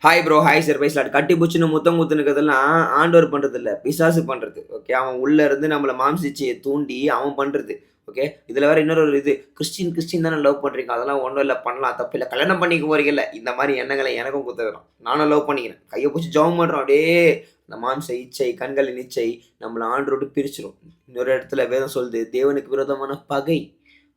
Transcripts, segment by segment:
Hi bro, hi sir பேசலாம். கட்டி பூச்சின்னு முத்தம் குத்துனுக்கிறதெல்லாம் ஆண்டவர் பண்ணுறது இல்லை, பிசாசு பண்ணுறது. ஓகே, அவன் உள்ளே இருந்து நம்மளை மாம்சிச்சியை தூண்டி அவன் பண்ணுறது. ஓகே, இதில் வேறு இன்னொரு இது, கிறிஸ்டின் தானே லவ் பண்ணுறீங்க, அதெல்லாம் ஒன்றும் இல்லை, பண்ணலாம், தப்பு இல்லை, கல்யாணம் பண்ணிக்க போறீங்கல்ல, இந்த மாதிரி எண்ணங்களை எனக்கும் குத்துக்கிறோம். நானும் லவ் பண்ணிக்கிறேன், கையை பிடிச்சி ஜெபம் பண்ணுறோம். அப்படியே இந்த மாம்ச இச்சை, கண்களின் இச்சை நம்மளை ஆண்டரோடு பிரிச்சிடும். இன்னொரு இடத்துல வேதம் சொல்லுது, தேவனுக்கு விரோதமான பகை.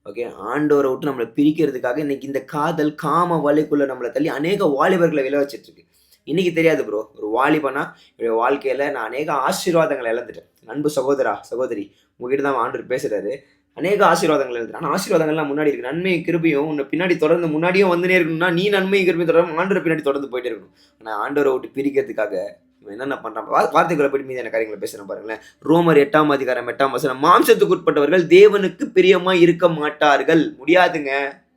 ஓகே, ஆண்டவரை விட்டு நம்மளை பிரிக்கிறதுக்காக இன்னைக்கு இந்த காதல் காம வலைக்குள்ள நம்மளை தள்ளி அநேக வாலிபர்களை விளை வச்சிட்டு இருக்கு. இன்னைக்கு தெரியாது ப்ரோ, ஒரு வாலிபனா என்னுடைய வாழ்க்கையில நான் அநேக ஆசீர்வாதங்களை இழந்துட்டேன். அன்பு சகோதரா சகோதரி, உங்ககிட்ட தான் ஆண்டவர் பேசுறாரு. அநேக ஆசீர்வாதங்கள் இழந்துட்டேன். ஆனால் ஆசீர்வாதங்கள்லாம் முன்னாடி இருக்கு. நன்மையும் கிருபையும் உன்னை பின்னாடி தொடர்ந்து முன்னாடியும் வந்துனே இருக்கணும்னா நீ நன்மையும் கிருபையும் தொடர்ந்து ஆண்டவர் பின்னாடி தொடர்ந்து போயிட்டே இருக்கணும். ஆனால் ஆண்டவரை விட்டு பிரிக்கிறதுக்காக என்னென்ன பண்றான், வார்த்தைகளை படி மீதான காரியங்களை பேசுறேன் பாருங்களேன். ரோமர் 8:8 மாம்சத்துக்கு உட்பட்டவர்கள் தேவனுக்கு பிரியமா இருக்க மாட்டார்கள். முடியாதுங்க,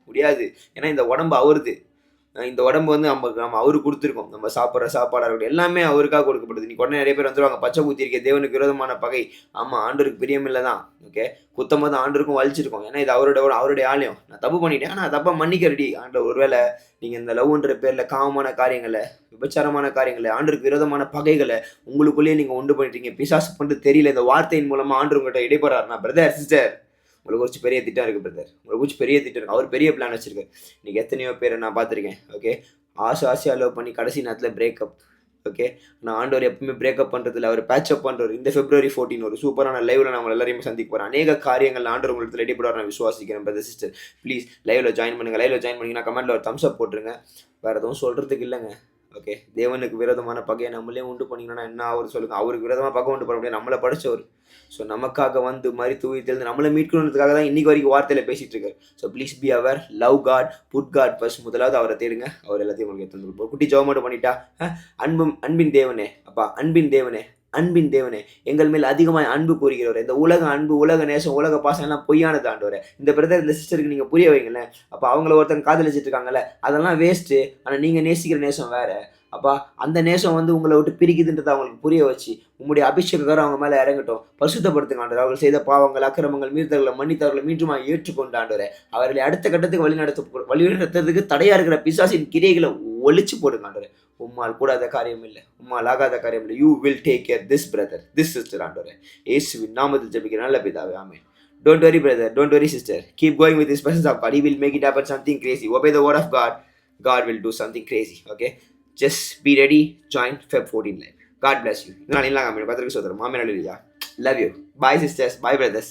முடியாது. ஏன்னா இந்த உடம்பு அவருது. இந்த உடம்பு வந்து நம்ம அவரு கொடுத்துருக்கோம். நம்ம சாப்பிட்ற சாப்பாடாக இருக்கட்டும், எல்லாமே அவருக்காக கொடுக்கப்படுது. நீ உடனே நிறைய பேர் வந்துருவாங்க, பச்சை குத்தி இருக்கே, தேவனுக்கு விரோதமான பகை. ஆமாம், ஆண்டருக்கு பிரியமில்லை தான். ஓகே, குத்தமாக தான் ஆண்டருக்கும் வலிச்சிருக்கோம். ஏன்னா இது அவருடைய ஆலயம். நான் தப்பு பண்ணிட்டேன், ஆனால் தப்பா மன்னிக்க ரெடி ஆண்டவர். ஒருவேளை நீங்கள் இந்த லவ்ன்ற பேரில் காமமான காரியங்களை, விபச்சாரமான காரியங்களை, ஆண்டருக்கு விரோதமான பகைகளை உங்களுக்குள்ளேயே நீங்கள் உண்டு பண்ணிட்டீங்க, பிசாசு பண்ணிட்டு தெரியல, இந்த வார்த்தையின் மூலமாக ஆண்டர் உங்கள்கிட்ட இடைப்படுறாருனா, பிரதர் சிஸ்டர், உங்களுக்கு குறிச்சு பெரிய திட்டம் இருக்குது பிரதர். உங்களுக்கு குறிச்சு பெரிய திட்டம் இருக்குது. அவர் பெரிய பிளான் வச்சிருக்காரு. இன்னைக்கு எத்தனையோ பேரை நான் பார்த்துருக்கேன். ஓகே, ஆசையாக லவ் பண்ணி கடைசி நேரத்தில் பிரேக்கப். ஓகே, நான் ஆண்டவர் எப்பவுமே பிரேக்கப் பண்ணுறதில்ல, அவர் பேட்சப் பண்ணுறாரு. இந்த February 14 ஒரு சூப்பரான லைவ்ல நான் எல்லாரையுமே சந்திக்க போகிறேன். அநேக காரியங்கள் ஆண்டவர் உங்களுக்கு ரெடி பண்ணுவார், நான் விசுவாசிக்கிறேன். பிரதர் சிஸ்டர், ப்ளீஸ் லைவ்ல ஜாயின் பண்ணுங்க. லைவ்ல ஜாயின் பண்ணிங்கன்னா கமெண்ட்ல ஒரு தம்ஸ் அப் போட்டுருங்க. வேறு எதுவும் சொல்கிறதுக்கு இல்லைங்க. ஓகே, தேவனுக்கு விரோதமான பகையை நம்மளே உண்டு பண்ணிக்கணும்னா என்ன ஆகுது சொல்லுங்க. அவருக்கு விரோதமாக பகை உண்டு பண்ண முடியாது, நம்மளை படித்தவர். ஸோ நமக்காக வந்து மாதிரி தூவித்தெழுந்து நம்மளை மீட்கணுன்றதுக்காக தான் இன்னைக்கு வரைக்கும் வார்த்தையில் பேசிட்டு இருக்காரு. So please be our, love God, put God first. முதலாவது அவரை தேடுங்க, அவர் எல்லாத்தையும் உங்களுக்கு எடுத்து குட்டி ஜெபம் மட்டும் பண்ணிட்டா. அன்பின் தேவனே, அப்பா அன்பின் தேவனே, அன்பின் தேவனே, எங்கள் மேல் அதிகமாக அன்பு கூறுகிறவர். இந்த உலக அன்பு, உலக நேசம், உலக பாசம் எல்லாம் பொய்யானது ஆண்டவரே. இந்த பிரதர், இந்த சிஸ்டருக்கு நீங்கள் புரிய வைங்களேன். அப்போ அவங்கள ஒருத்தங்க காதலிச்சிட்டு இருக்காங்கல்ல, அதெல்லாம் வேஸ்ட்டு. ஆனால் நீங்கள் நேசிக்கிற நேசம் வேற. அப்பா, அந்த நேசம் வந்து உங்களை விட்டு பிரிக்குதுன்றதை அவங்களுக்கு புரிய வச்சு உங்களுடைய அபிஷேகக்காரர் அவங்க மேலே இறங்கட்டும். பரிசுத்தப்படுத்துங்க ஆண்டவர். அவர்கள் செய்த பாவங்கள், அக்கிரமங்கள், மீறுதல்களை மன்னித்தவர்களை மீண்டுமா ஏற்றுக்கொண்டு ஆண்டவரே, அவர்களை அடுத்த கட்டத்துக்கு வழிநடத்துறதுக்கு தடையா இருக்கிற பிசாசின் கிரியைகளை ஒழிச்சு போடுங்க ஆண்டவரே. உம்மால் கூடாத காரியம் இல்லை, உம்மால் ஆகாத காரியம் இல்லை. You will take care this brother, this sister ஆண்டவரே. இயேசுவின் நாமத்தில் ஜெபிக்கிற நல்ல பிதாவே, ஆமென். Don't worry brother, don't worry sister. Keep going with His presence of God. He will make it happen something crazy. Obey the word of God. God will do something crazy. Okay? Just be ready. Join Feb 14 live. God bless you. Love you. Bye sisters. Bye brothers.